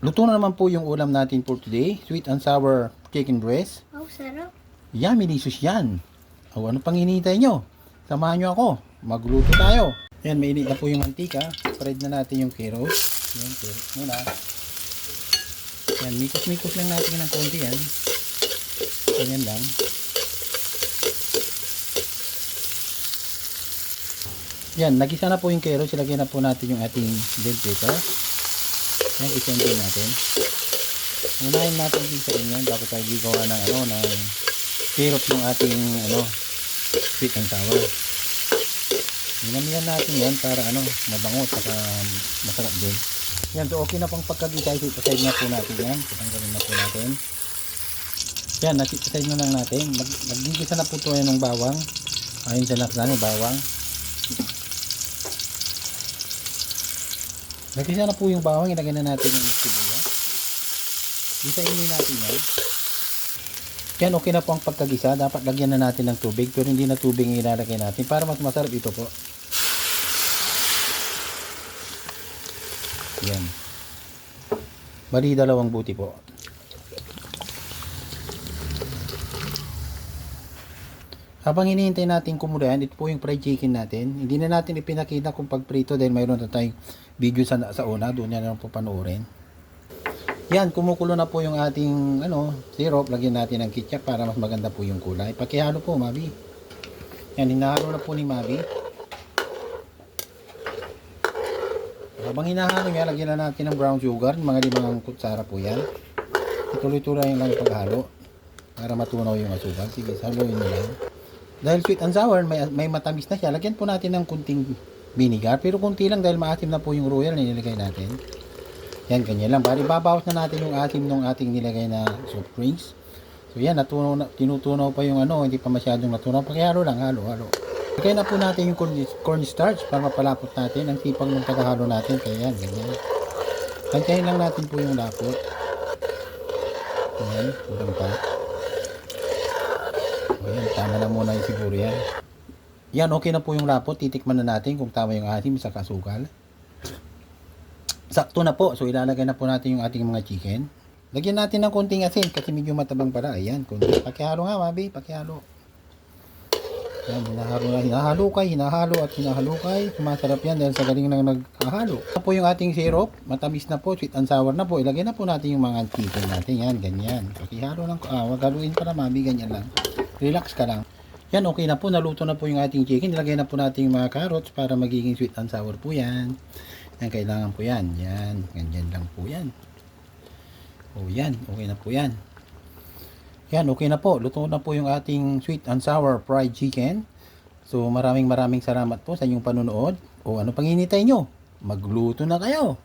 Luto na naman po yung ulam natin for today. Sweet and sour chicken breast. Oh, sarap. Yummy delicious yan. O ano pang hinihintay nyo? Samahan nyo ako. Magluto tayo. Yan, mainit na po yung mantika. Spread na natin yung carrots. Yan, carrots muna. Yan, mikos-mikos lang natin ng konti yan. Ganyan lang. Yan, nagisa na po yung carrots. Ilagyan na po natin yung ating bell pepper. Yan, isend natin. Unahin natin gisain yan bago tayo gigawa ng ng syrup ng ating sweet and sour. Minamihan natin yan para mabango at masarap din. Yan, so okay na pang pagkagisa. Iside na po natin yan. Tatanggalin na po natin. Yan, iside na lang natin. Nagigisa na po ito yan ng bawang. Ayun sa laksan yung bawang. Nagisa na po yung bawang. Ilagay na natin yung sibuyas. Gisahin natin yan. Yan, okay na po ang pagkagisa. Dapat lagyan na natin ng tubig. Pero hindi na tubig ang ilalagay natin para mas masarap ito po. Yan. Bali, 2 buti po. Habang hinihintay natin kumulo yan, ito po yung fried chicken natin. Hindi na natin ipinakita kung pagprito dahil mayroon na tayong video sa una. Doon na lang po panoorin. Yan, kumukulo na po yung ating syrup. Lagyan natin ng ketchup para mas maganda po yung kulay. Pakihalo po, Mabi. Yan, hinahalo na po ni Mabi. Habang hinahalo niya, lagyan na natin ng brown sugar. Mga 5 kutsara po yan. Ituloy-tuloy lang yung paghalo para matunaw yung asukal. Sige, saluin nyo lang. Dahil sweet and sour, may matamis na siya. Lagyan po natin ng kunting vinegar. Pero kunti lang dahil maasim na po yung royal na nilagay natin. Yan, ganyan lang. Bali, babawas na natin yung asim ng ating nilagay na soft drinks. So yan, tinutunaw pa yung hindi pa masyadong natunaw. Pakihalo lang, halo. Lagay na po natin yung cornstarch para mapalapot natin. Ang sipag ng pagkahalo natin. Kaya yan, ganyan. Tansyahin lang natin po yung lapot. Ayan, kulang pa. Ayan, tama na muna yung siguro yan. Yan, okay na po yung lapot. Titikman na natin kung tama yung asim sa kasukal. Sakto na po. So, ilalagay na po natin yung ating mga chicken. Lagyan natin ng konting asin kasi medyo matabang para. Ayan, konti. Pakihalo nga, Mabi. Pakihalo. Ayan, hinahalo at hinahalukay. Masarap yan dahil sa galing lang naghahalo. Ito po yung ating syrup. Matamis na po. Sweet and sour na po. Ilagay na po natin yung mga chicken natin. Yan, ganyan. Pakihalo lang. Wag haluin para, Mabi. Ganyan lang. Relax ka lang. Yan, okay na po. Naluto na po yung ating chicken. Ilagay na po natin yung mga carrots para magiging sweet and sour po yan. Yan, kailangan po yan. Yan, ganyan lang po yan. O yan, okay na po yan. Yan, okay na po. Luto na po yung ating sweet and sour fried chicken. So, maraming salamat po sa inyong panunood. O ano pang hinihintay nyo? Magluto na kayo.